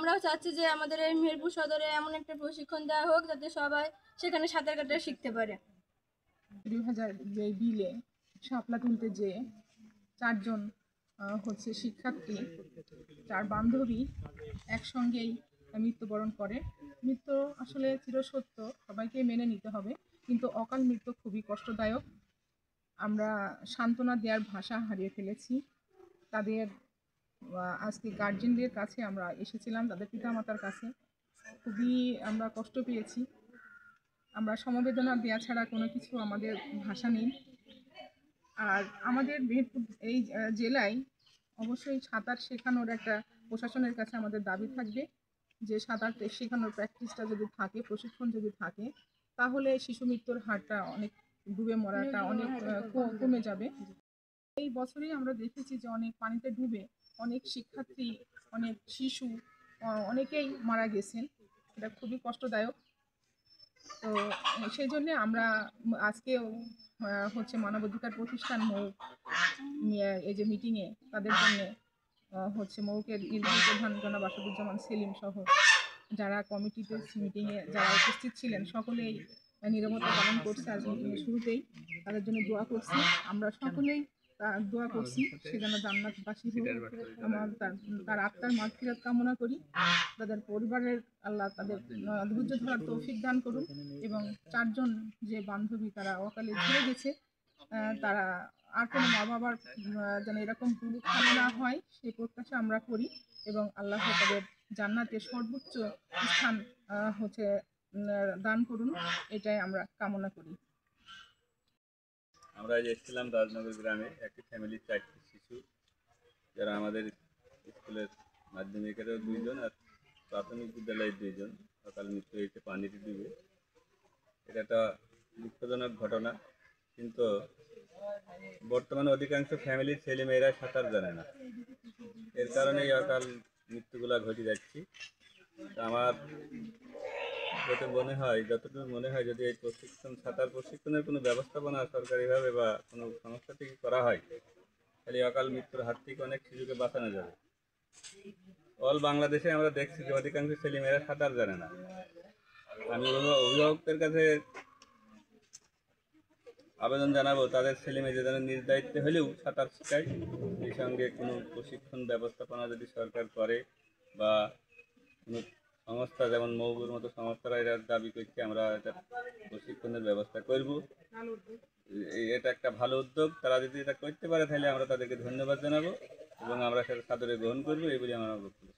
আমরাও চাচ্ছি যে আমাদের এই মেহেরপুর সদরে এমন একটা প্রশিক্ষণ দেওয়া হোক যাতে সবাই সেখানে সাঁতার কাটা শিখতে পারে। 2000 যে বিলে শাপলা তুলতে যে চারজন হচ্ছে শিক্ষার্থী, চার বান্ধবী একসঙ্গেই মৃত্যুবরণ করে। মৃত্যু আসলে চিরসত্য, সবাইকে মেনে নিতে হবে, কিন্তু অকাল মৃত্যু খুবই কষ্টদায়ক। আমরা সান্ত্বনা দেওয়ার ভাষা হারিয়ে ফেলেছি। তাদের আজকে গার্জেনদের কাছে আমরা এসেছিলাম, তাদের পিতামাতার কাছে। খুবই আমরা কষ্ট পেয়েছি। আমরা সমবেদনা দেওয়া ছাড়া কোনো কিছু আমাদের ভাষা নেই। আর আমাদের মেহেরপুর এই জেলায় অবশ্যই সাঁতার শেখানোর একটা প্রশাসনের কাছে আমাদের দাবি থাকবে যে সাঁতার শেখানোর প্র্যাকটিসটা যদি থাকে, প্রশিক্ষণ যদি থাকে, তাহলে শিশু মৃত্যুর হারটা অনেক, ডুবে মরাটা অনেক কমে যাবে। এই বছরই আমরা দেখেছি যে অনেক পানিতে ডুবে অনেক শিক্ষার্থী, অনেক শিশু অনেকেই মারা গেছেন। এটা খুবই কষ্টদায়ক। তো সেই জন্য আমরা আজকেও হচ্ছে মানবাধিকার প্রতিষ্ঠান মৌ এই যে মিটিংয়ে তাদের জন্য হচ্ছে মৌকের নির্বাহী প্রধান জনাব আসাদুজ্জামান সেলিম সহ যারা কমিটিতে মিটিংয়ে যারা উপস্থিত ছিলেন সকলেই নীরবতা পালন করছে। আজ মিটিংয়ের শুরুতেই তাদের জন্য দোয়া করছি। আমরা সকলেই দোয়া করছি সে যেন জান্নাতবাসী হোক। আমার তার আত্মার মাগফিরাত কামনা করি। তাদের পরিবারের আল্লাহ তাদের ধৈর্য ধরার তৌফিক দান করুন, এবং চারজন যে বান্ধবী তারা অকালে ঝরে গেছে, তারা আর কোনো মা বাবার যেন এরকম ভুল না হয় সেই প্রত্যাশা আমরা করি, এবং আল্লাহ তাদের জান্নাতের সর্বোচ্চ স্থান হচ্ছে দান করুন, এটাই আমরা কামনা করি। আমরা এসেছিলাম রাজনগর গ্রামে, একটি ফ্যামিলির 4টি শিশু, যারা আমাদের স্কুলের মাধ্যমিকেরও 2জন আর প্রাথমিক বিদ্যালয়ের 2জন অকাল মৃত্যু হয়েছে পানিতে ডুবে। এটা একটা দুঃখজনক ঘটনা, কিন্তু বর্তমানে অধিকাংশ ফ্যামিলির ছেলেমেয়েরা সাঁতার জানে না, এর কারণেই অকাল মৃত্যুগুলা ঘটে যাচ্ছে। আমার যতটুকু মনে হয় যদি এই সাঁতার প্রশিক্ষণের কোনো ব্যবস্থাপনা সরকারিভাবে বা কোনো সংস্থা থেকে করা হয়, তাহলে অকাল মৃত্যুর হাত থেকে অনেক শিশুকে বাঁচানো যাবে। অল বাংলাদেশে আমরা দেখছি যে অধিকাংশ ছেলেমেয়েরা সাঁতার জানে না। আমি অভিভাবকদের কাছে আবেদন জানাবো তাদের ছেলেমেয়েদের যেন নিজ দায়িত্বে হলেও সাঁতার শেখায়। সেই সঙ্গে কোনো প্রশিক্ষণ ব্যবস্থাপনা যদি সরকার করে বা কোনো সংস্থা, যেমন মৌগুর মতো সংস্থারা এরা দাবি করছে, আমরা এটা প্রশিক্ষণের ব্যবস্থা করব। এটা একটা ভালো উদ্যোগ। তারা যদি এটা করতে পারে তাহলে আমরা তাদেরকে ধন্যবাদ জানাবো এবং আমরা সেটা সাদরে গ্রহণ করবো, এই বলে আমরা বক্তব্য।